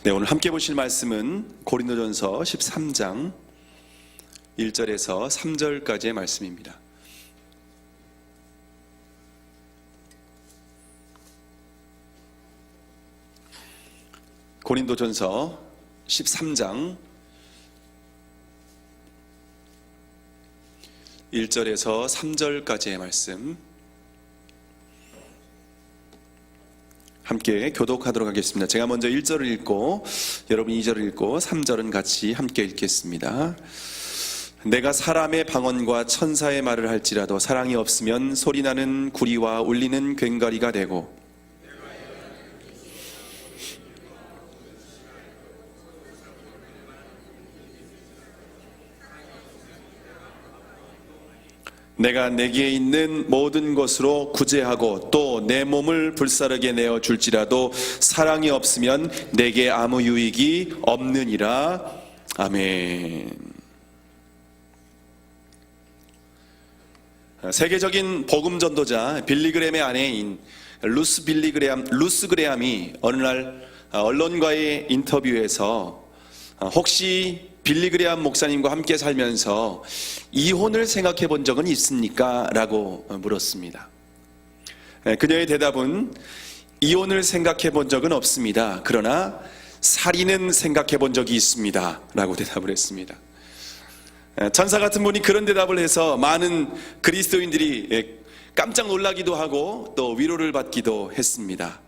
네, 오늘 함께 보실 말씀은 고린도전서 13장 1절에서 3절까지의 말씀입니다. 고린도전서 13장 1절에서 3절까지의 말씀 함께 교독하도록 하겠습니다. 제가 먼저 1절을 읽고 여러분 2절을 읽고 3절은 같이 함께 읽겠습니다. 내가 사람의 방언과 천사의 말을 할지라도 사랑이 없으면 소리나는 구리와 울리는 괭가리가 되고 내가 내게 있는 모든 것으로 구제하고 또 내 몸을 불사르게 내어 줄지라도 사랑이 없으면 내게 아무 유익이 없느니라. 아멘. 세계적인 복음 전도자 빌리그램의 아내인 루스 그레함이 어느 날 언론과의 인터뷰에서 혹시 빌리그레함 목사님과 함께 살면서 이혼을 생각해 본 적은 있습니까? 라고 물었습니다. 그녀의 대답은 이혼을 생각해 본 적은 없습니다. 그러나 살인은 생각해 본 적이 있습니다. 라고 대답을 했습니다. 천사 같은 분이 그런 대답을 해서 많은 그리스도인들이 깜짝 놀라기도 하고 또 위로를 받기도 했습니다.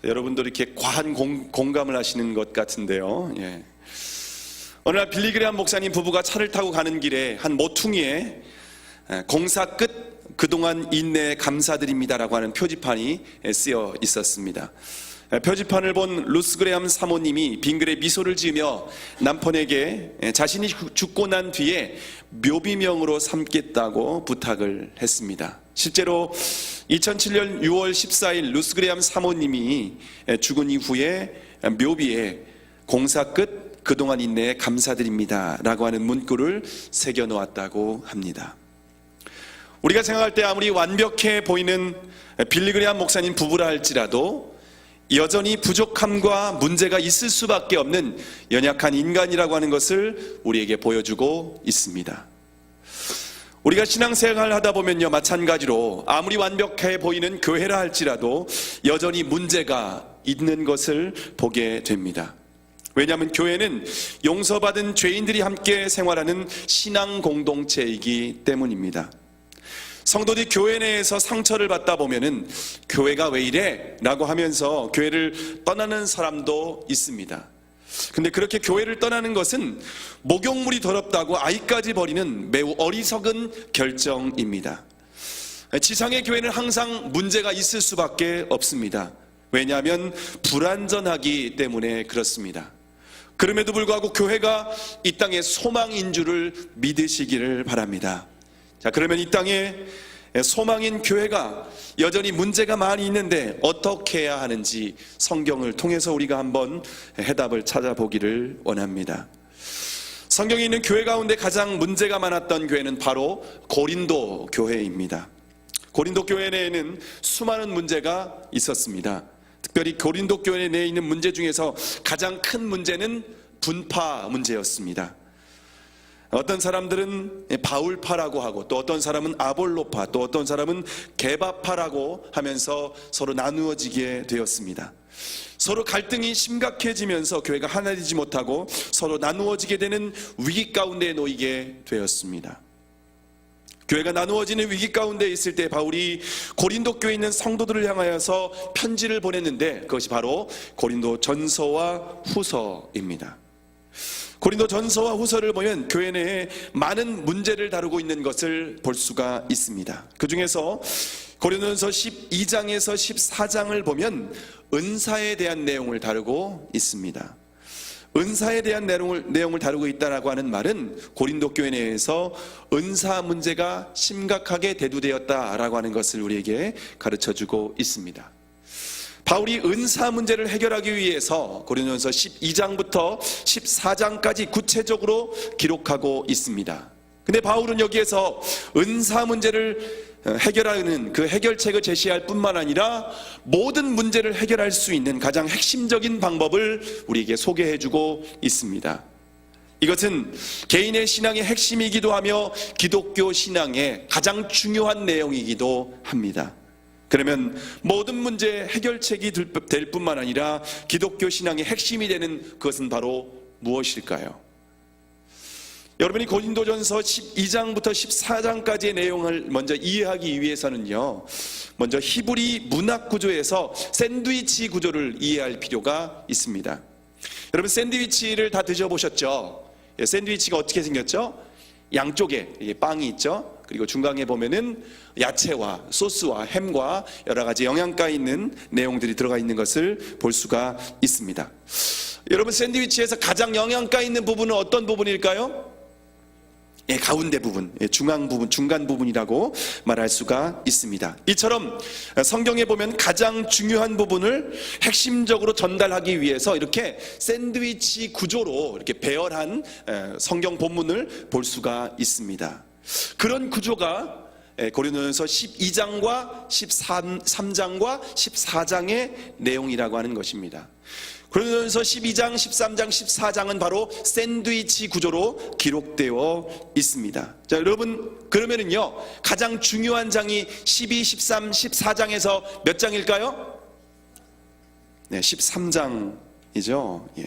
여러분도 이렇게 과한 공감을 하시는 것 같은데요. 어느 날 빌리그레함 목사님 부부가 차를 타고 가는 길에 한 모퉁이에 공사 끝 그동안 인내에 감사드립니다라고 하는 표지판이 쓰여 있었습니다. 표지판을 본 루스 그레함 사모님이 빙그레 미소를 지으며 남편에게 자신이 죽고 난 뒤에 묘비명으로 삼겠다고 부탁을 했습니다. 실제로 2007년 6월 14일 루스 그레함 사모님이 죽은 이후에 묘비에 공사 끝 그동안 인내에 감사드립니다 라고 하는 문구를 새겨 놓았다고 합니다. 우리가 생각할 때 아무리 완벽해 보이는 빌리그레함 목사님 부부라 할지라도 여전히 부족함과 문제가 있을 수밖에 없는 연약한 인간이라고 하는 것을 우리에게 보여주고 있습니다. 우리가 신앙생활을 하다 보면요, 마찬가지로 아무리 완벽해 보이는 교회라 할지라도 여전히 문제가 있는 것을 보게 됩니다. 왜냐하면 교회는 용서받은 죄인들이 함께 생활하는 신앙 공동체이기 때문입니다. 성도들이 교회 내에서 상처를 받다 보면은 교회가 왜 이래? 라고 하면서 교회를 떠나는 사람도 있습니다. 근데 그렇게 교회를 떠나는 것은 목욕물이 더럽다고 아이까지 버리는 매우 어리석은 결정입니다. 지상의 교회는 항상 문제가 있을 수밖에 없습니다. 왜냐하면 불완전하기 때문에 그렇습니다. 그럼에도 불구하고 교회가 이 땅의 소망인 줄을 믿으시기를 바랍니다. 자, 그러면 이 땅에 소망인 교회가 여전히 문제가 많이 있는데 어떻게 해야 하는지 성경을 통해서 우리가 한번 해답을 찾아보기를 원합니다. 성경에 있는 교회 가운데 가장 문제가 많았던 교회는 바로 고린도 교회입니다. 고린도 교회 내에는 수많은 문제가 있었습니다. 특별히 고린도 교회 내에 있는 문제 중에서 가장 큰 문제는 분파 문제였습니다. 어떤 사람들은 바울파라고 하고 또 어떤 사람은 아볼로파 또 어떤 사람은 게바파라고 하면서 서로 나누어지게 되었습니다. 서로 갈등이 심각해지면서 교회가 하나 되지 못하고 서로 나누어지게 되는 위기 가운데 놓이게 되었습니다. 교회가 나누어지는 위기 가운데 있을 때 바울이 고린도 교회에 있는 성도들을 향하여서 편지를 보냈는데 그것이 바로 고린도 전서와 후서입니다. 고린도 전서와 후서를 보면 교회 내에 많은 문제를 다루고 있는 것을 볼 수가 있습니다. 그 중에서 고린도전서 12장에서 14장을 보면 은사에 대한 내용을 다루고 있습니다. 은사에 대한 내용을 다루고 있다라고 하는 말은 고린도 교회 내에서 은사 문제가 심각하게 대두되었다라고 하는 것을 우리에게 가르쳐주고 있습니다. 바울이 은사 문제를 해결하기 위해서 고린도전서 12장부터 14장까지 구체적으로 기록하고 있습니다. 근데 바울은 여기에서 은사 문제를 해결하는 그 해결책을 제시할 뿐만 아니라 모든 문제를 해결할 수 있는 가장 핵심적인 방법을 우리에게 소개해주고 있습니다. 이것은 개인의 신앙의 핵심이기도 하며 기독교 신앙의 가장 중요한 내용이기도 합니다. 그러면 모든 문제의 해결책이 될 뿐만 아니라 기독교 신앙의 핵심이 되는 그것은 바로 무엇일까요? 여러분이 고린도전서 12장부터 14장까지의 내용을 먼저 이해하기 위해서는요, 먼저 히브리 문학 구조에서 샌드위치 구조를 이해할 필요가 있습니다. 여러분, 샌드위치를 다 드셔보셨죠? 샌드위치가 어떻게 생겼죠? 양쪽에 빵이 있죠. 그리고 중간에 보면은 야채와 소스와 햄과 여러 가지 영양가 있는 내용들이 들어가 있는 것을 볼 수가 있습니다. 여러분, 샌드위치에서 가장 영양가 있는 부분은 어떤 부분일까요? 가운데 부분, 중앙 부분, 중간 부분이라고 말할 수가 있습니다. 이처럼 성경에 보면 가장 중요한 부분을 핵심적으로 전달하기 위해서 이렇게 샌드위치 구조로 이렇게 배열한 성경 본문을 볼 수가 있습니다. 그런 구조가 고린도전서 12장과 13장과 14장의 내용이라고 하는 것입니다. 고린도전서 12장, 13장, 14장은 바로 샌드위치 구조로 기록되어 있습니다. 자, 여러분, 그러면은요, 가장 중요한 장이 12, 13, 14장에서 몇 장일까요? 네, 13장이죠. 예.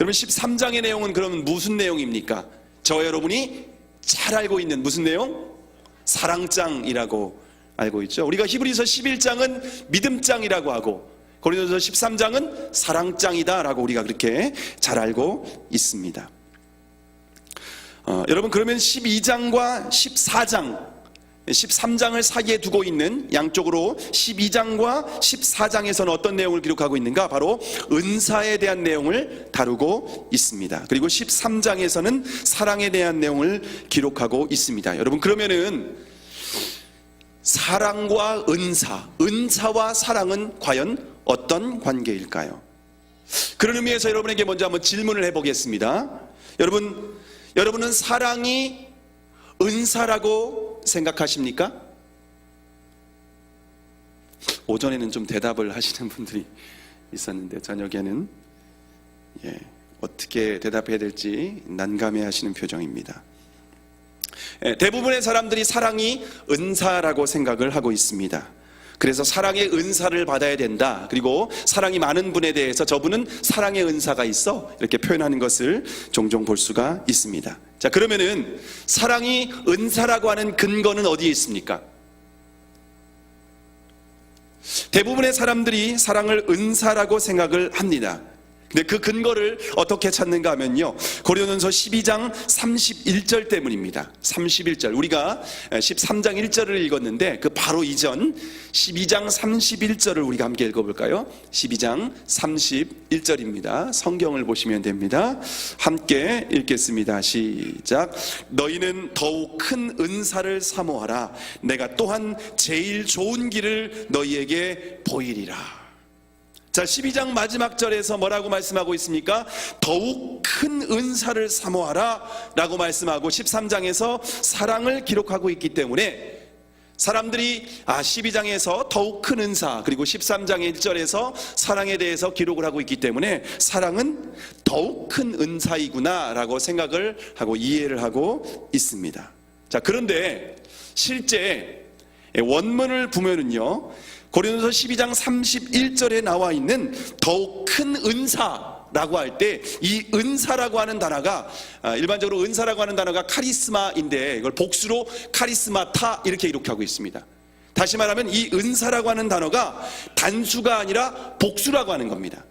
여러분, 13장의 내용은 그러면 무슨 내용입니까? 저와 여러분이 잘 알고 있는 무슨 내용? 사랑장이라고 알고 있죠. 우리가 히브리서 11장은 믿음장이라고 하고 고린도전서 13장은 사랑장이다라고 우리가 그렇게 잘 알고 있습니다. 여러분, 그러면 12장과 14장, 13장을 사이에 두고 있는 양쪽으로 12장과 14장에서는 어떤 내용을 기록하고 있는가? 바로 은사에 대한 내용을 다루고 있습니다. 그리고 13장에서는 사랑에 대한 내용을 기록하고 있습니다. 여러분, 그러면은 사랑과 은사와 사랑은 과연 어떤 관계일까요? 그런 의미에서 여러분에게 먼저 한번 질문을 해보겠습니다. 여러분은 사랑이 은사라고 생각하십니까? 오전에는 좀 대답을 하시는 분들이 있었는데 저녁에는 어떻게 대답해야 될지 난감해 하시는 표정입니다. 대부분의 사람들이 사랑이 은사라고 생각을 하고 있습니다. 그래서 사랑의 은사를 받아야 된다. 그리고 사랑이 많은 분에 대해서 저분은 사랑의 은사가 있어, 이렇게 표현하는 것을 종종 볼 수가 있습니다. 자, 그러면은 사랑이 은사라고 하는 근거는 어디에 있습니까? 대부분의 사람들이 사랑을 은사라고 생각을 합니다. 근데 그 근거를 어떻게 찾는가 하면요, 고린도전서 12장 31절 때문입니다. 31절, 우리가 13장 1절을 읽었는데 그 바로 이전 12장 31절을 우리가 함께 읽어볼까요? 12장 31절입니다. 성경을 보시면 됩니다. 함께 읽겠습니다. 시작. 너희는 더욱 큰 은사를 사모하라. 내가 또한 제일 좋은 길을 너희에게 보이리라. 자, 12장 마지막 절에서 뭐라고 말씀하고 있습니까? 더욱 큰 은사를 사모하라 라고 말씀하고 13장에서 사랑을 기록하고 있기 때문에 사람들이 12장에서 더욱 큰 은사, 그리고 13장의 1절에서 사랑에 대해서 기록을 하고 있기 때문에 사랑은 더욱 큰 은사이구나 라고 생각을 하고 이해를 하고 있습니다. 자, 그런데 실제 원문을 보면은요, 고린도서 12장 31절에 나와 있는 더욱 큰 은사라고 할 때 이 은사라고 하는 단어가 일반적으로 은사라고 하는 단어가 카리스마인데 이걸 복수로 카리스마타 이렇게 기록하고 있습니다. 다시 말하면 이 은사라고 하는 단어가 단수가 아니라 복수라고 하는 겁니다.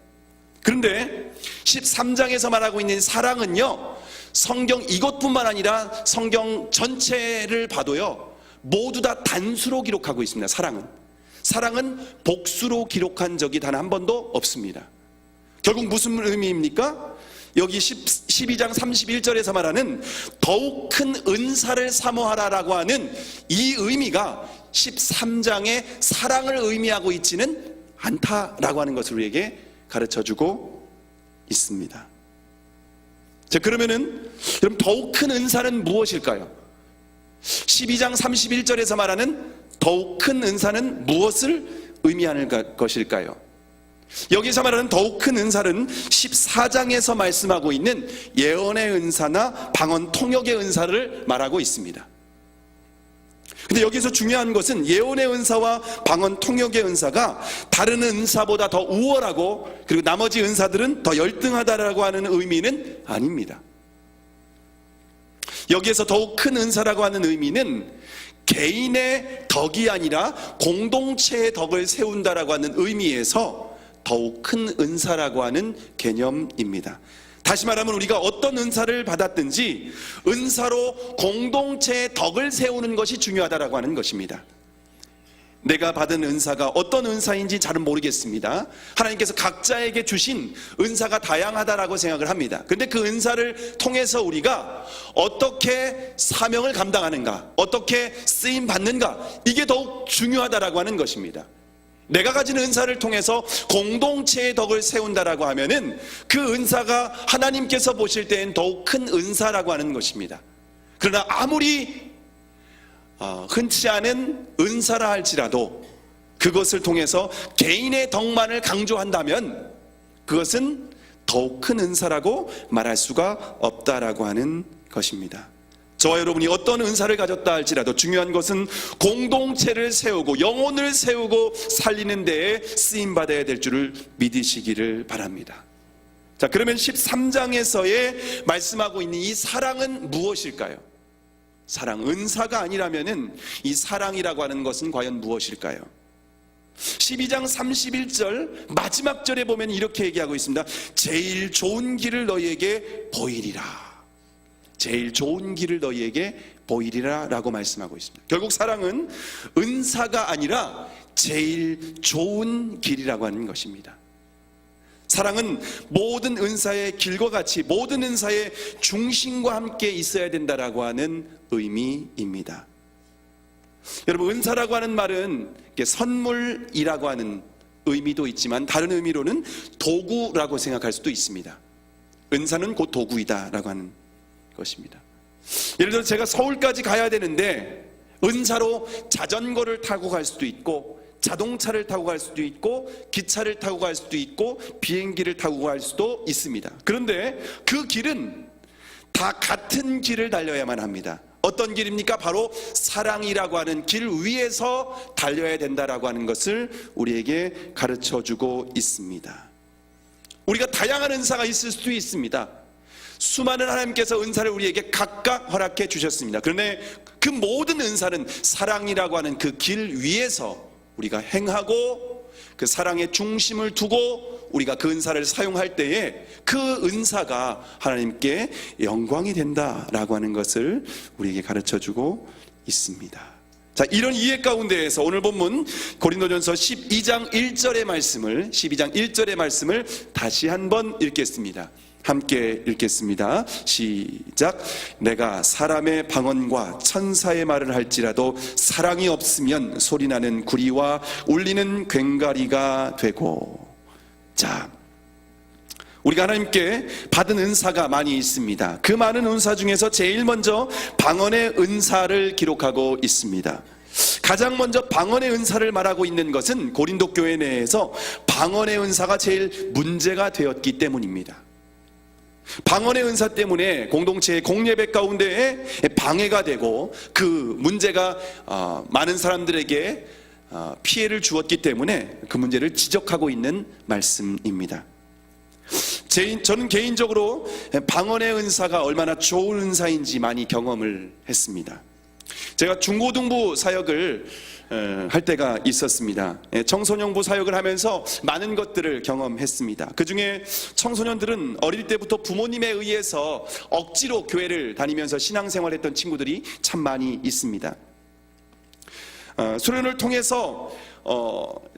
그런데 13장에서 말하고 있는 사랑은요, 성경 이것뿐만 아니라 성경 전체를 봐도요 모두 다 단수로 기록하고 있습니다. 사랑은 복수로 기록한 적이 단 한 번도 없습니다. 결국 무슨 의미입니까? 여기 12장 31절에서 말하는 더욱 큰 은사를 사모하라라고 하는 이 의미가 13장의 사랑을 의미하고 있지는 않다라고 하는 것을 우리에게 가르쳐주고 있습니다. 자, 그러면은 더욱 큰 은사는 무엇일까요? 12장 31절에서 말하는 더욱 큰 은사는 무엇을 의미하는 것일까요? 여기서 말하는 더욱 큰 은사는 14장에서 말씀하고 있는 예언의 은사나 방언 통역의 은사를 말하고 있습니다. 근데 여기서 중요한 것은 예언의 은사와 방언 통역의 은사가 다른 은사보다 더 우월하고 그리고 나머지 은사들은 더 열등하다라고 하는 의미는 아닙니다. 여기에서 더욱 큰 은사라고 하는 의미는 개인의 덕이 아니라 공동체의 덕을 세운다라고 하는 의미에서 더욱 큰 은사라고 하는 개념입니다. 다시 말하면 우리가 어떤 은사를 받았든지 은사로 공동체의 덕을 세우는 것이 중요하다라고 하는 것입니다. 내가 받은 은사가 어떤 은사인지 잘은 모르겠습니다. 하나님께서 각자에게 주신 은사가 다양하다라고 생각을 합니다. 그런데 그 은사를 통해서 우리가 어떻게 사명을 감당하는가, 어떻게 쓰임 받는가, 이게 더욱 중요하다라고 하는 것입니다. 내가 가진 은사를 통해서 공동체의 덕을 세운다라고 하면은 그 은사가 하나님께서 보실 때엔 더욱 큰 은사라고 하는 것입니다. 그러나 아무리 흔치 않은 은사라 할지라도 그것을 통해서 개인의 덕만을 강조한다면 그것은 더욱 큰 은사라고 말할 수가 없다라고 하는 것입니다. 저와 여러분이 어떤 은사를 가졌다 할지라도 중요한 것은 공동체를 세우고 영혼을 세우고 살리는 데에 쓰임받아야 될 줄을 믿으시기를 바랍니다. 자, 그러면 13장에서의 말씀하고 있는 이 사랑은 무엇일까요? 사랑, 은사가 아니라면은 이 사랑이라고 하는 것은 과연 무엇일까요? 12장 31절 마지막 절에 보면 이렇게 얘기하고 있습니다. 제일 좋은 길을 너희에게 보이리라. 제일 좋은 길을 너희에게 보이리라 라고 말씀하고 있습니다. 결국 사랑은 은사가 아니라 제일 좋은 길이라고 하는 것입니다. 사랑은 모든 은사의 길과 같이 모든 은사의 중심과 함께 있어야 된다라고 하는 의미입니다. 여러분, 은사라고 하는 말은 선물이라고 하는 의미도 있지만 다른 의미로는 도구라고 생각할 수도 있습니다. 은사는 곧 도구이다라고 하는 것입니다. 예를 들어 제가 서울까지 가야 되는데 은사로 자전거를 타고 갈 수도 있고 자동차를 타고 갈 수도 있고 기차를 타고 갈 수도 있고 비행기를 타고 갈 수도 있습니다. 그런데 그 길은 다 같은 길을 달려야만 합니다. 어떤 길입니까? 바로 사랑이라고 하는 길 위에서 달려야 된다라고 하는 것을 우리에게 가르쳐주고 있습니다. 우리가 다양한 은사가 있을 수도 있습니다. 수많은 하나님께서 은사를 우리에게 각각 허락해 주셨습니다. 그런데 그 모든 은사는 사랑이라고 하는 그 길 위에서 우리가 행하고 그 사랑의 중심을 두고 우리가 그 은사를 사용할 때에 그 은사가 하나님께 영광이 된다라고 하는 것을 우리에게 가르쳐주고 있습니다. 자, 이런 이해 가운데에서 오늘 본문 고린도전서 12장 1절의 말씀을 다시 한번 읽겠습니다. 함께 읽겠습니다. 시작. 내가 사람의 방언과 천사의 말을 할지라도 사랑이 없으면 소리나는 구리와 울리는 괭가리가 되고. 자, 우리가 하나님께 받은 은사가 많이 있습니다. 그 많은 은사 중에서 제일 먼저 방언의 은사를 기록하고 있습니다. 가장 먼저 방언의 은사를 말하고 있는 것은 고린도 교회 내에서 방언의 은사가 제일 문제가 되었기 때문입니다. 방언의 은사 때문에 공동체의 공예배 가운데에 방해가 되고 그 문제가 많은 사람들에게 피해를 주었기 때문에 그 문제를 지적하고 있는 말씀입니다. 저는 개인적으로 방언의 은사가 얼마나 좋은 은사인지 많이 경험을 했습니다. 제가 중고등부 사역을 할 때가 있었습니다. 청소년부 사역을 하면서 많은 것들을 경험했습니다. 그 중에 청소년들은 어릴 때부터 부모님에 의해서 억지로 교회를 다니면서 신앙생활했던 친구들이 참 많이 있습니다. 수련을 통해서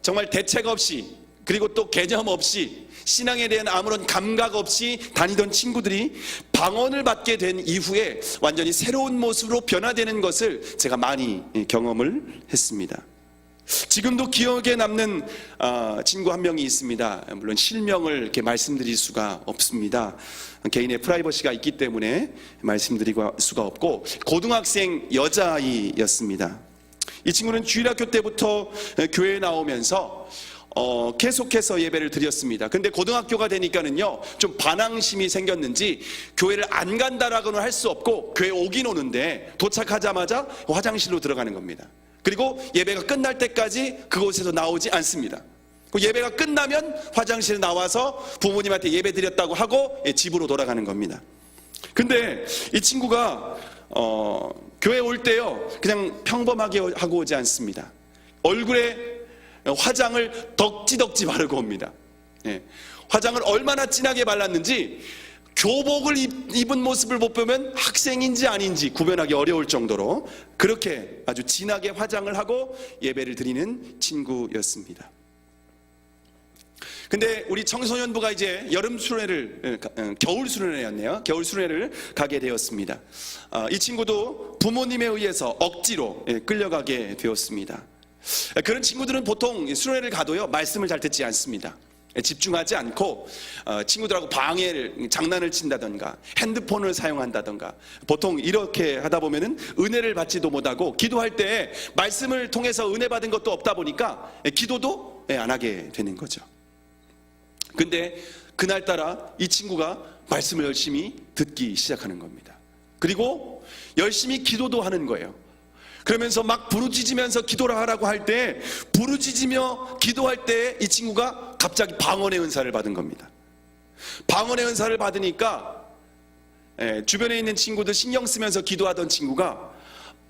정말 대책 없이 그리고 또 개념 없이 신앙에 대한 아무런 감각 없이 다니던 친구들이 방언을 받게 된 이후에 완전히 새로운 모습으로 변화되는 것을 제가 많이 경험을 했습니다. 지금도 기억에 남는 친구 한 명이 있습니다. 물론 실명을 이렇게 말씀드릴 수가 없습니다. 개인의 프라이버시가 있기 때문에 말씀드릴 수가 없고 고등학생 여자아이였습니다. 이 친구는 주일학교 때부터 교회에 나오면서 계속해서 예배를 드렸습니다. 근데 고등학교가 되니까는요, 좀 반항심이 생겼는지 교회를 안 간다라고는 할 수 없고 교회 오긴 오는데 도착하자마자 화장실로 들어가는 겁니다. 그리고 예배가 끝날 때까지 그곳에서 나오지 않습니다. 예배가 끝나면 화장실에 나와서 부모님한테 예배 드렸다고 하고 집으로 돌아가는 겁니다. 근데 이 친구가 교회 올 때요, 그냥 평범하게 하고 오지 않습니다. 얼굴에 화장을 덕지덕지 바르고 옵니다. 화장을 얼마나 진하게 발랐는지 교복을 입은 모습을 못 보면 학생인지 아닌지 구별하기 어려울 정도로 그렇게 아주 진하게 화장을 하고 예배를 드리는 친구였습니다. 근데 우리 청소년부가 이제 겨울 수련회였네요. 겨울 수련회를 가게 되었습니다. 이 친구도 부모님에 의해서 억지로 끌려가게 되었습니다. 그런 친구들은 보통 수련회를 가도요, 말씀을 잘 듣지 않습니다. 집중하지 않고 친구들하고 장난을 친다던가 핸드폰을 사용한다던가, 보통 이렇게 하다 보면은 은혜를 받지도 못하고 기도할 때 말씀을 통해서 은혜 받은 것도 없다 보니까 기도도 안 하게 되는 거죠. 근데 그날따라 이 친구가 말씀을 열심히 듣기 시작하는 겁니다. 그리고 열심히 기도도 하는 거예요. 그러면서 막 부르짖으면서 기도를 하라고 할 때, 부르짖으며 기도할 때 이 친구가 갑자기 방언의 은사를 받은 겁니다. 방언의 은사를 받으니까 주변에 있는 친구들 신경 쓰면서 기도하던 친구가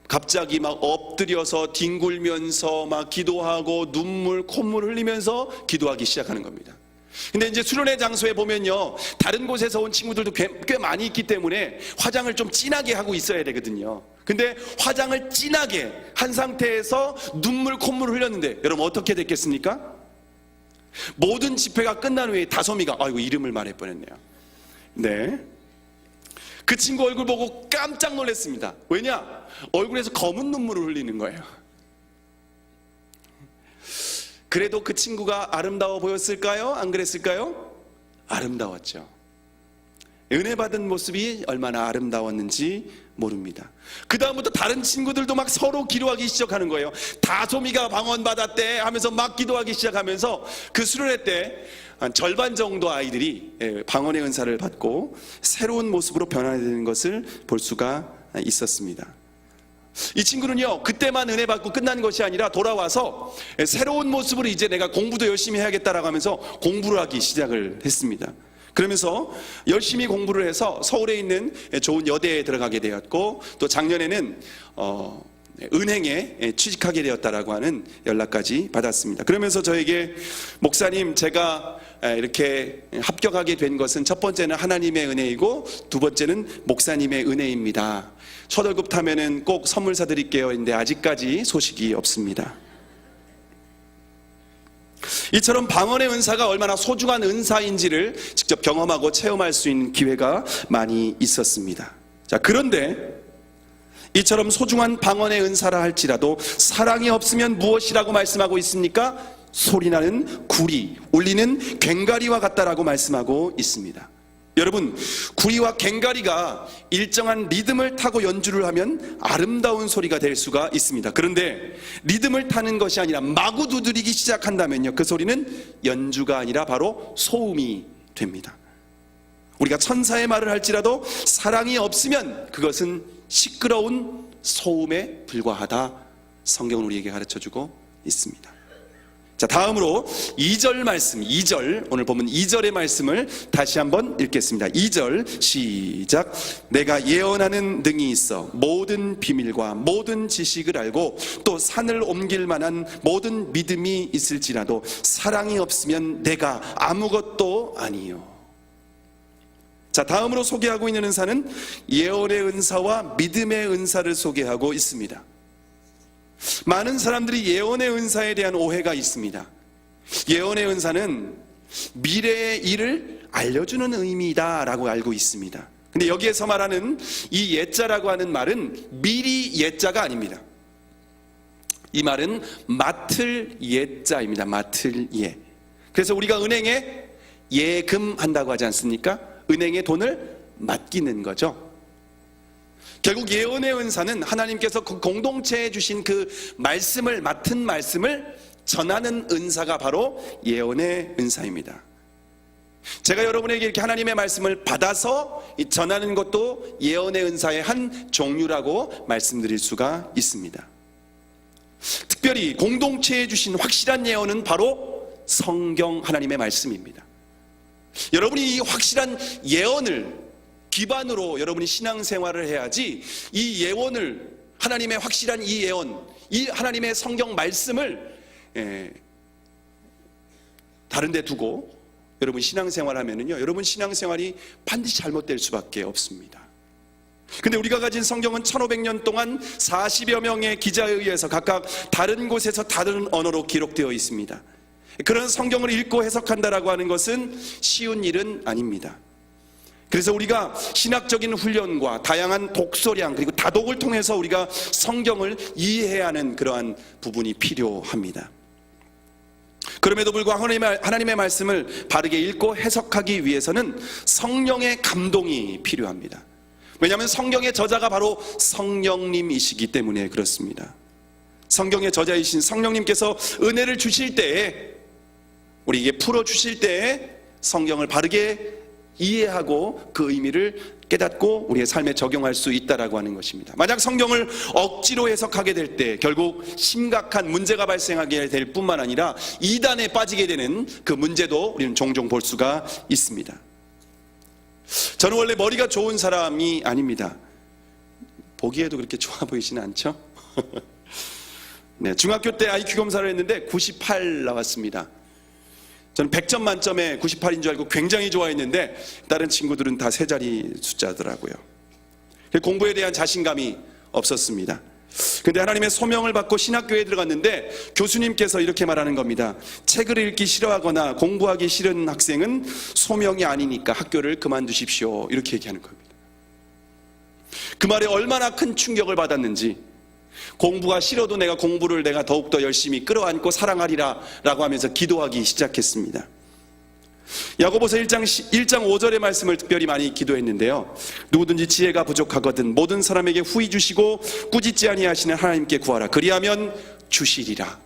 갑자기 막 엎드려서 뒹굴면서 막 기도하고 눈물 콧물 흘리면서 기도하기 시작하는 겁니다. 근데 이제 수련회 장소에 보면요, 다른 곳에서 온 친구들도 꽤 많이 있기 때문에 화장을 좀 진하게 하고 있어야 되거든요. 근데 화장을 진하게 한 상태에서 눈물 콧물 흘렸는데 여러분 어떻게 됐겠습니까? 모든 집회가 끝난 후에 다솜이가, 아이고 이름을 말할 뻔했네요. 네, 그 친구 얼굴 보고 깜짝 놀랐습니다. 왜냐? 얼굴에서 검은 눈물을 흘리는 거예요. 그래도 그 친구가 아름다워 보였을까요? 안 그랬을까요? 아름다웠죠. 은혜 받은 모습이 얼마나 아름다웠는지 모릅니다. 그 다음부터 다른 친구들도 막 서로 기도하기 시작하는 거예요. 다솜이가 방언 받았대 하면서 막 기도하기 시작하면서 그 수련회 때 한 절반 정도 아이들이 방언의 은사를 받고 새로운 모습으로 변화되는 것을 볼 수가 있었습니다. 이 친구는요, 그때만 은혜 받고 끝난 것이 아니라 돌아와서 새로운 모습으로 이제 내가 공부도 열심히 해야겠다라고 하면서 공부를 하기 시작을 했습니다. 그러면서 열심히 공부를 해서 서울에 있는 좋은 여대에 들어가게 되었고, 또 작년에는 은행에 취직하게 되었다라고 하는 연락까지 받았습니다. 그러면서 저에게, 목사님, 제가 이렇게 합격하게 된 것은 첫 번째는 하나님의 은혜이고 두 번째는 목사님의 은혜입니다. 첫 월급 타면은 꼭 선물 사드릴게요. 근데 아직까지 소식이 없습니다. 이처럼 방언의 은사가 얼마나 소중한 은사인지를 직접 경험하고 체험할 수 있는 기회가 많이 있었습니다. 자, 그런데 이처럼 소중한 방언의 은사라 할지라도 사랑이 없으면 무엇이라고 말씀하고 있습니까? 소리나는 구리, 울리는 괭가리와 같다라고 말씀하고 있습니다. 여러분, 구리와 괭가리가 일정한 리듬을 타고 연주를 하면 아름다운 소리가 될 수가 있습니다. 그런데 리듬을 타는 것이 아니라 마구 두드리기 시작한다면요, 그 소리는 연주가 아니라 바로 소음이 됩니다. 우리가 천사의 말을 할지라도 사랑이 없으면 그것은 시끄러운 소음에 불과하다, 성경은 우리에게 가르쳐주고 있습니다. 자, 다음으로 2절 말씀, 2절, 오늘 보면 2절의 말씀을 다시 한번 읽겠습니다. 2절 시작. 내가 예언하는 능이 있어 모든 비밀과 모든 지식을 알고 또 산을 옮길 만한 모든 믿음이 있을지라도 사랑이 없으면 내가 아무것도 아니요. 자, 다음으로 소개하고 있는 은사는 예언의 은사와 믿음의 은사를 소개하고 있습니다. 많은 사람들이 예언의 은사에 대한 오해가 있습니다. 예언의 은사는 미래의 일을 알려주는 의미다라고 알고 있습니다. 근데 여기에서 말하는 이 예자라고 하는 말은 미리 예자가 아닙니다. 이 말은 맡을 예자입니다. 맡을 예. 그래서 우리가 은행에 예금한다고 하지 않습니까? 은행에 돈을 맡기는 거죠. 결국 예언의 은사는 하나님께서 그 공동체에 주신 그 맡은 말씀을 전하는 은사가 바로 예언의 은사입니다. 제가 여러분에게 이렇게 하나님의 말씀을 받아서 전하는 것도 예언의 은사의 한 종류라고 말씀드릴 수가 있습니다. 특별히 공동체에 주신 확실한 예언은 바로 성경 하나님의 말씀입니다. 여러분이 이 확실한 예언을 기반으로 여러분이 신앙생활을 해야지, 이 예언을, 하나님의 확실한 이 예언, 이 하나님의 성경 말씀을 다른 데 두고 여러분 신앙생활 하면은요, 여러분 신앙생활이 반드시 잘못될 수밖에 없습니다. 근데 우리가 가진 성경은 1500년 동안 40여 명의 기자에 의해서 각각 다른 곳에서 다른 언어로 기록되어 있습니다. 그런 성경을 읽고 해석한다라고 하는 것은 쉬운 일은 아닙니다. 그래서 우리가 신학적인 훈련과 다양한 독서량 그리고 다독을 통해서 우리가 성경을 이해해야 하는 그러한 부분이 필요합니다. 그럼에도 불구하고 하나님의 말씀을 바르게 읽고 해석하기 위해서는 성령의 감동이 필요합니다. 왜냐하면 성경의 저자가 바로 성령님이시기 때문에 그렇습니다. 성경의 저자이신 성령님께서 은혜를 주실 때에, 우리에게 풀어주실 때에 성경을 바르게 이해하고 그 의미를 깨닫고 우리의 삶에 적용할 수 있다라고 하는 것입니다. 만약 성경을 억지로 해석하게 될 때 결국 심각한 문제가 발생하게 될 뿐만 아니라 이단에 빠지게 되는 그 문제도 우리는 종종 볼 수가 있습니다. 저는 원래 머리가 좋은 사람이 아닙니다. 보기에도 그렇게 좋아 보이지는 않죠? 네, 중학교 때 IQ 검사를 했는데 98 나왔습니다. 저는 100점 만점에 98인 줄 알고 굉장히 좋아했는데 다른 친구들은 다 세 자리 숫자더라고요. 공부에 대한 자신감이 없었습니다. 근데 하나님의 소명을 받고 신학교에 들어갔는데 교수님께서 이렇게 말하는 겁니다. 책을 읽기 싫어하거나 공부하기 싫은 학생은 소명이 아니니까 학교를 그만두십시오. 이렇게 얘기하는 겁니다. 그 말에 얼마나 큰 충격을 받았는지, 공부가 싫어도 내가 공부를 더욱더 열심히 끌어안고 사랑하리라 라고 하면서 기도하기 시작했습니다. 야고보서 1장 5절의 말씀을 특별히 많이 기도했는데요, 누구든지 지혜가 부족하거든 모든 사람에게 후히 주시고 꾸짖지 아니하시는 하나님께 구하라, 그리하면 주시리라.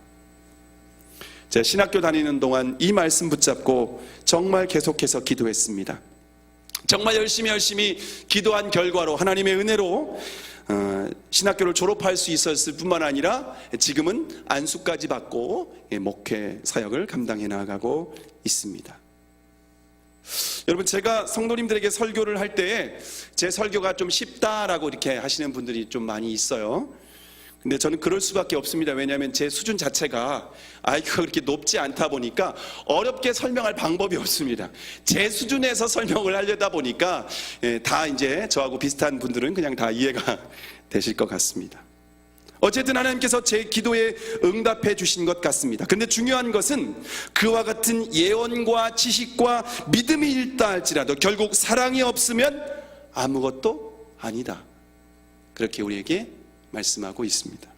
제가 신학교 다니는 동안 이 말씀 붙잡고 정말 계속해서 기도했습니다. 정말 열심히 기도한 결과로 하나님의 은혜로 신학교를 졸업할 수 있었을 뿐만 아니라 지금은 안수까지 받고 목회 사역을 감당해 나가고 있습니다. 여러분, 제가 성도님들에게 설교를 할 때에 제 설교가 좀 쉽다라고 이렇게 하시는 분들이 좀 많이 있어요. 근데 저는 그럴 수밖에 없습니다. 왜냐하면 제 수준 자체가 IQ가 그렇게 높지 않다 보니까 어렵게 설명할 방법이 없습니다. 제 수준에서 설명을 하려다 보니까 다 이제 저하고 비슷한 분들은 그냥 다 이해가 되실 것 같습니다. 어쨌든 하나님께서 제 기도에 응답해 주신 것 같습니다. 근데 중요한 것은 그와 같은 예언과 지식과 믿음이 있다 할지라도 결국 사랑이 없으면 아무것도 아니다, 그렇게 우리에게 말씀하고 있습니다.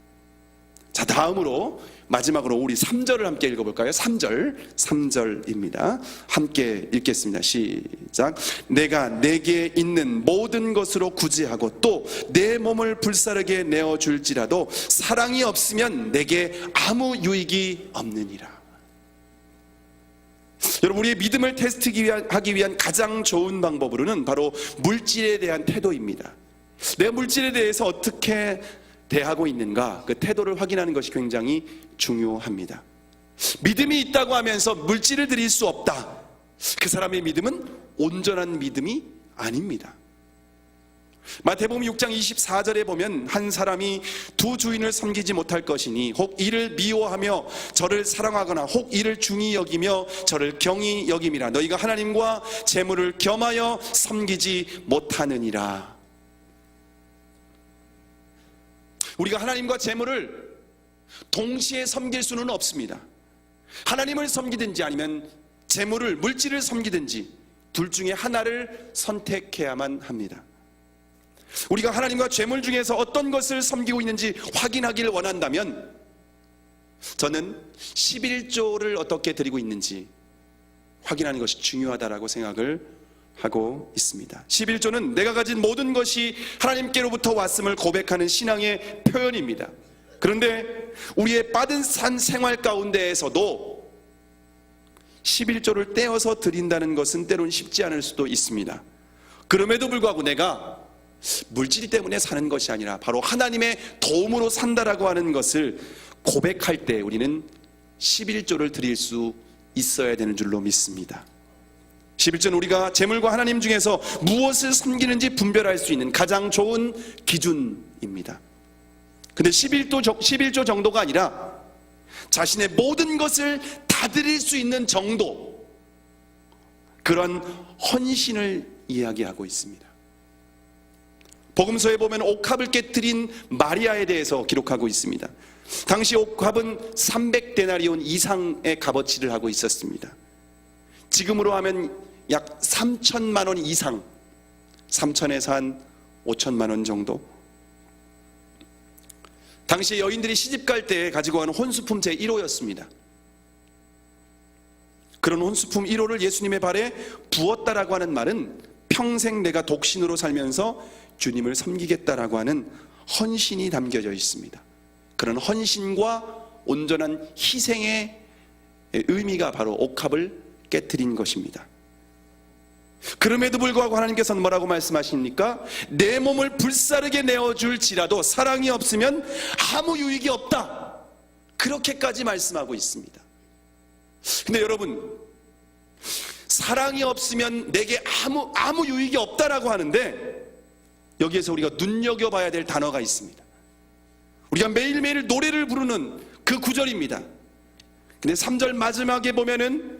자, 다음으로 마지막으로 우리 3절을 함께 읽어볼까요? 3절입니다. 함께 읽겠습니다. 시작. 내가 내게 있는 모든 것으로 구제하고 또 내 몸을 불사르게 내어줄지라도 사랑이 없으면 내게 아무 유익이 없느니라. 여러분, 우리의 믿음을 테스트하기 위한 가장 좋은 방법으로는 바로 물질에 대한 태도입니다. 내 물질에 대해서 어떻게 대하고 있는가, 그 태도를 확인하는 것이 굉장히 중요합니다. 믿음이 있다고 하면서 물질을 드릴 수 없다, 그 사람의 믿음은 온전한 믿음이 아닙니다. 마태복음 6장 24절에 보면 한 사람이 두 주인을 섬기지 못할 것이니 혹 이를 미워하며 저를 사랑하거나 혹 이를 중히 여기며 저를 경히 여김이라. 너희가 하나님과 재물을 겸하여 섬기지 못하느니라. 우리가 하나님과 재물을 동시에 섬길 수는 없습니다. 하나님을 섬기든지 아니면 재물을, 물질을 섬기든지 둘 중에 하나를 선택해야만 합니다. 우리가 하나님과 재물 중에서 어떤 것을 섬기고 있는지 확인하기를 원한다면 저는 11조를 어떻게 드리고 있는지 확인하는 것이 중요하다라고 생각을 하고 있습니다. 11조는 내가 가진 모든 것이 하나님께로부터 왔음을 고백하는 신앙의 표현입니다. 그런데 우리의 빠른 생활 가운데에서도 11조를 떼어서 드린다는 것은 때론 쉽지 않을 수도 있습니다. 그럼에도 불구하고 내가 물질 때문에 사는 것이 아니라 바로 하나님의 도움으로 산다라고 하는 것을 고백할 때 우리는 11조를 드릴 수 있어야 되는 줄로 믿습니다. 11조는 우리가 재물과 하나님 중에서 무엇을 섬기는지 분별할 수 있는 가장 좋은 기준입니다. 근데 11조 정도가 아니라 자신의 모든 것을 다 드릴 수 있는 정도, 그런 헌신을 이야기하고 있습니다. 복음서에 보면 옥합을 깨뜨린 마리아에 대해서 기록하고 있습니다. 당시 옥합은 300데나리온 이상의 값어치를 하고 있었습니다. 지금으로 하면 약 3천만 원 이상, 3천에서 한 5천만 원 정도. 당시 여인들이 시집 갈 때 가지고 가는 혼수품 제1호였습니다. 그런 혼수품 1호를 예수님의 발에 부었다라고 하는 말은 평생 내가 독신으로 살면서 주님을 섬기겠다라고 하는 헌신이 담겨져 있습니다. 그런 헌신과 온전한 희생의 의미가 바로 옥합을 깨트린 것입니다. 그럼에도 불구하고 하나님께서는 뭐라고 말씀하십니까? 내 몸을 불사르게 내어줄지라도 사랑이 없으면 아무 유익이 없다, 그렇게까지 말씀하고 있습니다. 근데 여러분, 사랑이 없으면 내게 아무 유익이 없다라고 하는데, 여기에서 우리가 눈여겨봐야 될 단어가 있습니다. 우리가 매일매일 노래를 부르는 그 구절입니다. 근데 3절 마지막에 보면은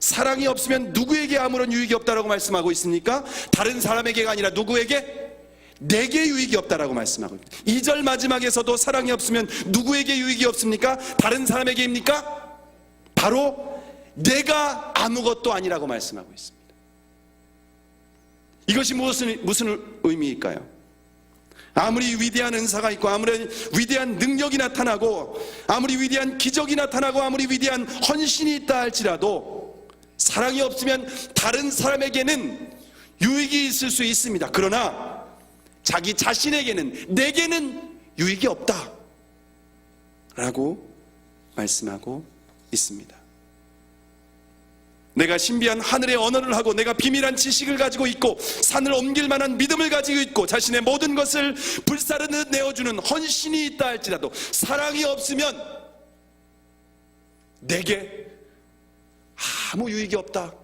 사랑이 없으면 누구에게 아무런 유익이 없다라고 말씀하고 있습니까? 다른 사람에게가 아니라 누구에게? 내게 유익이 없다라고 말씀하고 있습니다. 2절 마지막에서도 사랑이 없으면 누구에게 유익이 없습니까? 다른 사람에게입니까? 바로 내가 아무것도 아니라고 말씀하고 있습니다. 이것이 무슨 의미일까요? 아무리 위대한 은사가 있고, 아무리 위대한 능력이 나타나고, 아무리 위대한 기적이 나타나고, 아무리 위대한 헌신이 있다 할지라도 사랑이 없으면 다른 사람에게는 유익이 있을 수 있습니다. 그러나 자기 자신에게는, 내게는 유익이 없다 라고 말씀하고 있습니다. 내가 신비한 하늘의 언어를 하고, 내가 비밀한 지식을 가지고 있고, 산을 옮길 만한 믿음을 가지고 있고, 자신의 모든 것을 불사르듯 내어주는 헌신이 있다 할지라도 사랑이 없으면 내게 아무 유익이 없다,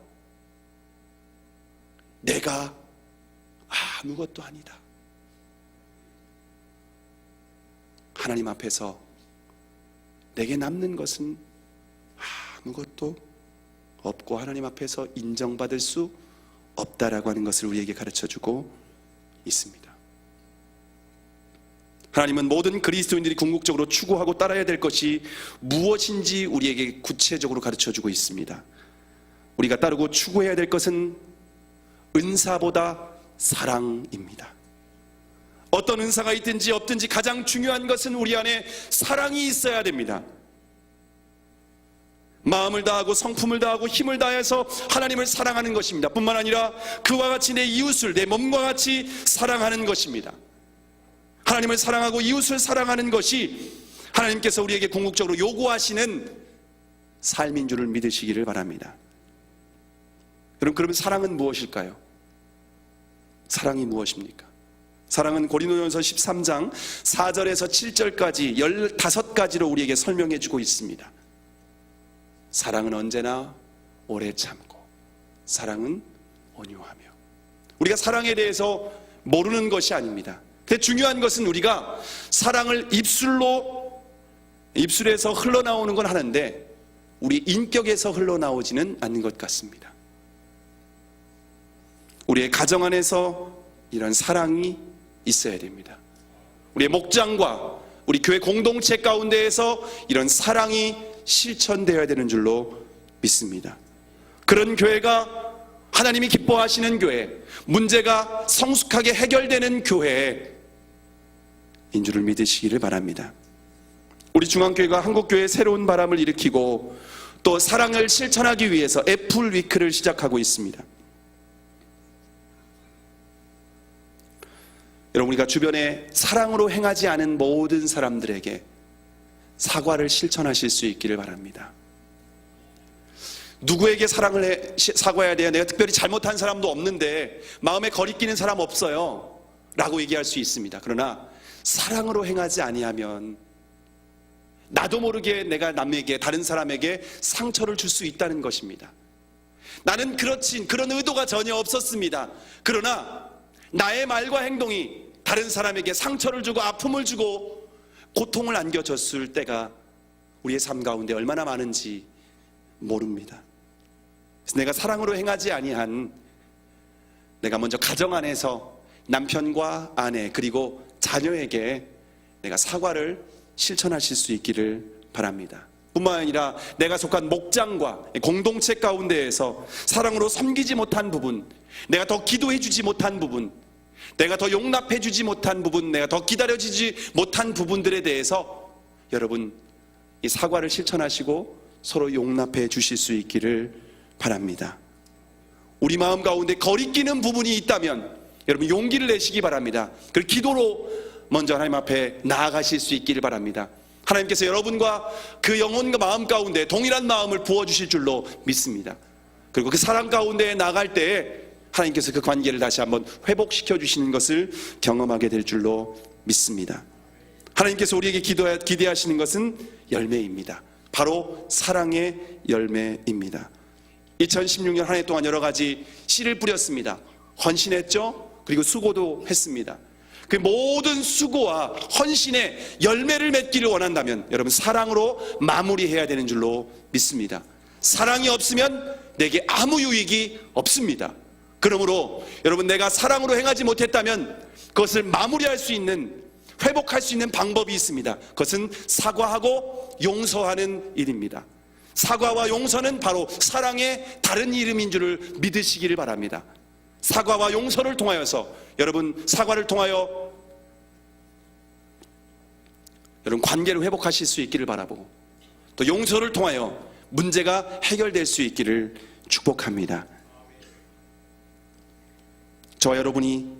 내가 아무것도 아니다. 하나님 앞에서 내게 남는 것은 아무것도 없고 하나님 앞에서 인정받을 수 없다라고 하는 것을 우리에게 가르쳐주고 있습니다. 하나님은 모든 그리스도인들이 궁극적으로 추구하고 따라야 될 것이 무엇인지 우리에게 구체적으로 가르쳐주고 있습니다. 우리가 따르고 추구해야 될 것은 은사보다 사랑입니다. 어떤 은사가 있든지 없든지 가장 중요한 것은 우리 안에 사랑이 있어야 됩니다. 마음을 다하고 성품을 다하고 힘을 다해서 하나님을 사랑하는 것입니다. 뿐만 아니라 그와 같이 내 이웃을 내 몸과 같이 사랑하는 것입니다. 하나님을 사랑하고 이웃을 사랑하는 것이 하나님께서 우리에게 궁극적으로 요구하시는 삶인 줄을 믿으시기를 바랍니다. 여러분, 그러면 사랑은 무엇일까요? 사랑이 무엇입니까? 사랑은 고린도전서 13장 4절에서 7절까지 15가지로 우리에게 설명해 주고 있습니다. 사랑은 언제나 오래 참고, 사랑은 온유하며. 우리가 사랑에 대해서 모르는 것이 아닙니다. 근데 중요한 것은 우리가 사랑을 입술에서 흘러나오는 건 하는데 우리 인격에서 흘러나오지는 않는 것 같습니다. 우리의 가정 안에서 이런 사랑이 있어야 됩니다. 우리의 목장과 우리 교회 공동체 가운데에서 이런 사랑이 실천되어야 되는 줄로 믿습니다. 그런 교회가 하나님이 기뻐하시는 교회, 문제가 성숙하게 해결되는 교회인 줄을 믿으시기를 바랍니다. 우리 중앙교회가 한국교회에 새로운 바람을 일으키고 또 사랑을 실천하기 위해서 애플 위크를 시작하고 있습니다. 여러분, 우리가 주변에 사랑으로 행하지 않은 모든 사람들에게 사과를 실천하실 수 있기를 바랍니다. 누구에게 사과해야 돼요? 내가 특별히 잘못한 사람도 없는데 마음에 거리끼는 사람 없어요 라고 얘기할 수 있습니다. 그러나 사랑으로 행하지 아니하면 나도 모르게 내가 남에게, 다른 사람에게 상처를 줄 수 있다는 것입니다. 나는 그런 의도가 전혀 없었습니다. 그러나 나의 말과 행동이 다른 사람에게 상처를 주고 아픔을 주고 고통을 안겨줬을 때가 우리의 삶 가운데 얼마나 많은지 모릅니다. 그래서 내가 사랑으로 행하지 아니한, 내가 먼저 가정 안에서 남편과 아내 그리고 자녀에게 내가 사과를 실천하실 수 있기를 바랍니다. 뿐만 아니라 내가 속한 목장과 공동체 가운데에서 사랑으로 섬기지 못한 부분, 내가 더 기도해 주지 못한 부분, 내가 더 용납해 주지 못한 부분, 내가 더 기다려지지 못한 부분들에 대해서 여러분 이 사과를 실천하시고 서로 용납해 주실 수 있기를 바랍니다. 우리 마음 가운데 거리끼는 부분이 있다면 여러분 용기를 내시기 바랍니다. 그리고 기도로 먼저 하나님 앞에 나아가실 수 있기를 바랍니다. 하나님께서 여러분과 그 영혼과 마음 가운데 동일한 마음을 부어주실 줄로 믿습니다. 그리고 그 사랑 가운데 나갈 때에 하나님께서 그 관계를 다시 한번 회복시켜 주시는 것을 경험하게 될 줄로 믿습니다. 하나님께서 우리에게 기대하시는 것은 열매입니다. 바로 사랑의 열매입니다. 2016년 한 해 동안 여러 가지 씨를 뿌렸습니다. 헌신했죠. 그리고 수고도 했습니다. 그 모든 수고와 헌신의 열매를 맺기를 원한다면 여러분 사랑으로 마무리해야 되는 줄로 믿습니다. 사랑이 없으면 내게 아무 유익이 없습니다. 그러므로 여러분 내가 사랑으로 행하지 못했다면 그것을 마무리할 수 있는, 회복할 수 있는 방법이 있습니다. 그것은 사과하고 용서하는 일입니다. 사과와 용서는 바로 사랑의 다른 이름인 줄을 믿으시기를 바랍니다. 사과와 용서를 통하여서 여러분 사과를 통하여 여러분 관계를 회복하실 수 있기를 바라보고 또 용서를 통하여 문제가 해결될 수 있기를 축복합니다. 저와 여러분이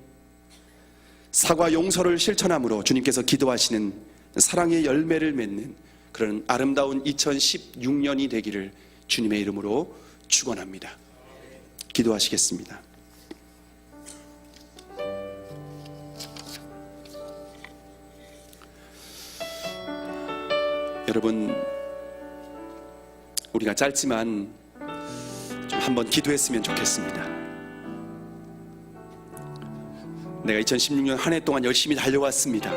사과 용서를 실천함으로 주님께서 기도하시는 사랑의 열매를 맺는 그런 아름다운 2016년이 되기를 주님의 이름으로 축원합니다. 기도하시겠습니다. 여러분 우리가 짧지만 좀 한번 기도했으면 좋겠습니다. 내가 2016년 한 해 동안 열심히 달려왔습니다.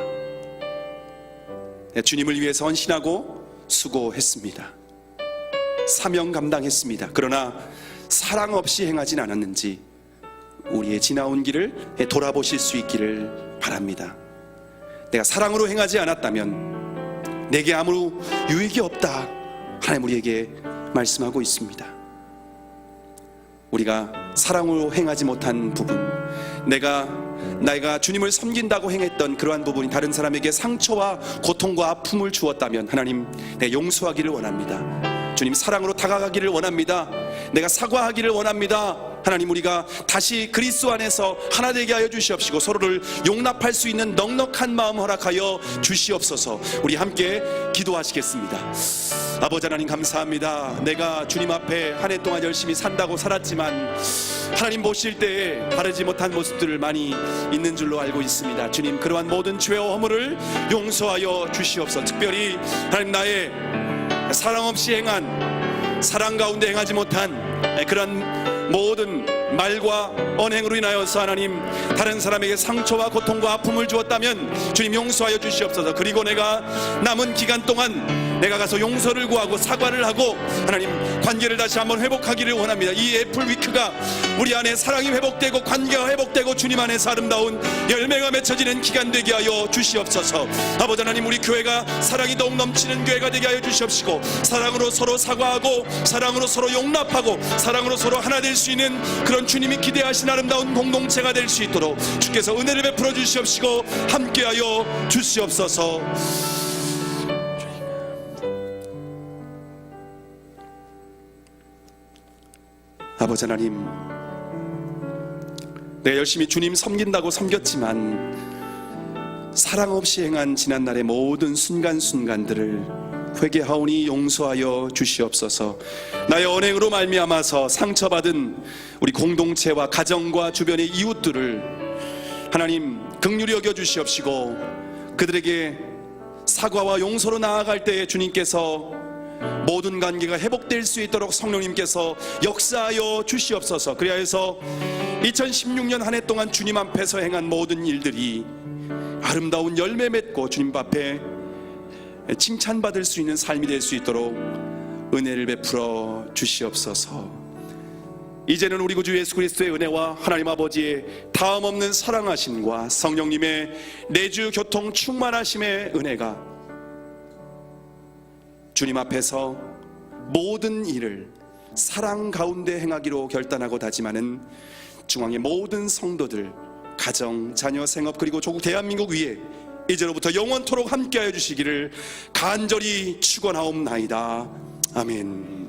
주님을 위해서 헌신하고 수고했습니다. 사명 감당했습니다. 그러나 사랑 없이 행하진 않았는지 우리의 지나온 길을 돌아보실 수 있기를 바랍니다. 내가 사랑으로 행하지 않았다면 내게 아무 유익이 없다, 하나님 우리에게 말씀하고 있습니다. 우리가 사랑으로 행하지 못한 부분, 내가 주님을 섬긴다고 행했던 그러한 부분이 다른 사람에게 상처와 고통과 아픔을 주었다면 하나님 내가 용서하기를 원합니다. 주님 사랑으로 다가가기를 원합니다. 내가 사과하기를 원합니다. 하나님 우리가 다시 그리스도 안에서 하나 되게 하여 주시옵시고 서로를 용납할 수 있는 넉넉한 마음 허락하여 주시옵소서. 우리 함께 기도하시겠습니다. 아버지 하나님 감사합니다. 내가 주님 앞에 한 해 동안 열심히 산다고 살았지만 하나님 보실 때에 바르지 못한 모습들을 많이 있는 줄로 알고 있습니다. 주님 모든 모든 죄와 허물을 용서하여 주시옵소서. 특별히 하나님 나의 사랑 없이 행한, 사랑 가운데 행하지 못한 그런 모든 말과 언행으로 인하여서 하나님 다른 사람에게 상처와 고통과 아픔을 주었다면 주님 용서하여 주시옵소서. 그리고 내가 남은 기간 동안 내가 가서 용서를 구하고 사과를 하고 하나님 관계를 다시 한번 회복하기를 원합니다. 이 애플 위크가 우리 안에 사랑이 회복되고 관계가 회복되고 주님 안에서 아름다운 열매가 맺혀지는 기간 되게 하여 주시옵소서. 아버지 하나님 우리 교회가 사랑이 더욱 넘치는 교회가 되게 하여 주시옵시고 사랑으로 서로 사과하고 사랑으로 서로 용납하고 사랑으로 서로 하나 될 수 있는 그런 주님이 기대하신 아름다운 공동체가 될 수 있도록 주께서 은혜를 베풀어 주시옵시고 함께하여 주시옵소서. 아버지 하나님 내가 열심히 주님 섬긴다고 섬겼지만 사랑 없이 행한 지난날의 모든 순간순간들을 회개하오니 용서하여 주시옵소서. 나의 언행으로 말미암아서 상처받은 우리 공동체와 가정과 주변의 이웃들을 하나님 긍휼히 여겨 주시옵시고, 그들에게 사과와 용서로 나아갈 때에 주님께서 모든 관계가 회복될 수 있도록 성령님께서 역사하여 주시옵소서. 그리하여서 2016년 한 해 동안 주님 앞에서 행한 모든 일들이 아름다운 열매 맺고 주님 앞에 칭찬받을 수 있는 삶이 될 수 있도록 은혜를 베풀어 주시옵소서. 이제는 우리 구주 예수 그리스도의 은혜와 하나님 아버지의 다음없는 사랑하심과 성령님의 내주 교통 충만하심의 은혜가 주님 앞에서 모든 일을 사랑 가운데 행하기로 결단하고 다짐하는 중앙의 모든 성도들, 가정, 자녀, 생업, 그리고 조국 대한민국 위에 이제로부터 영원토록 함께하여 주시기를 간절히 축원하옵나이다. 아멘.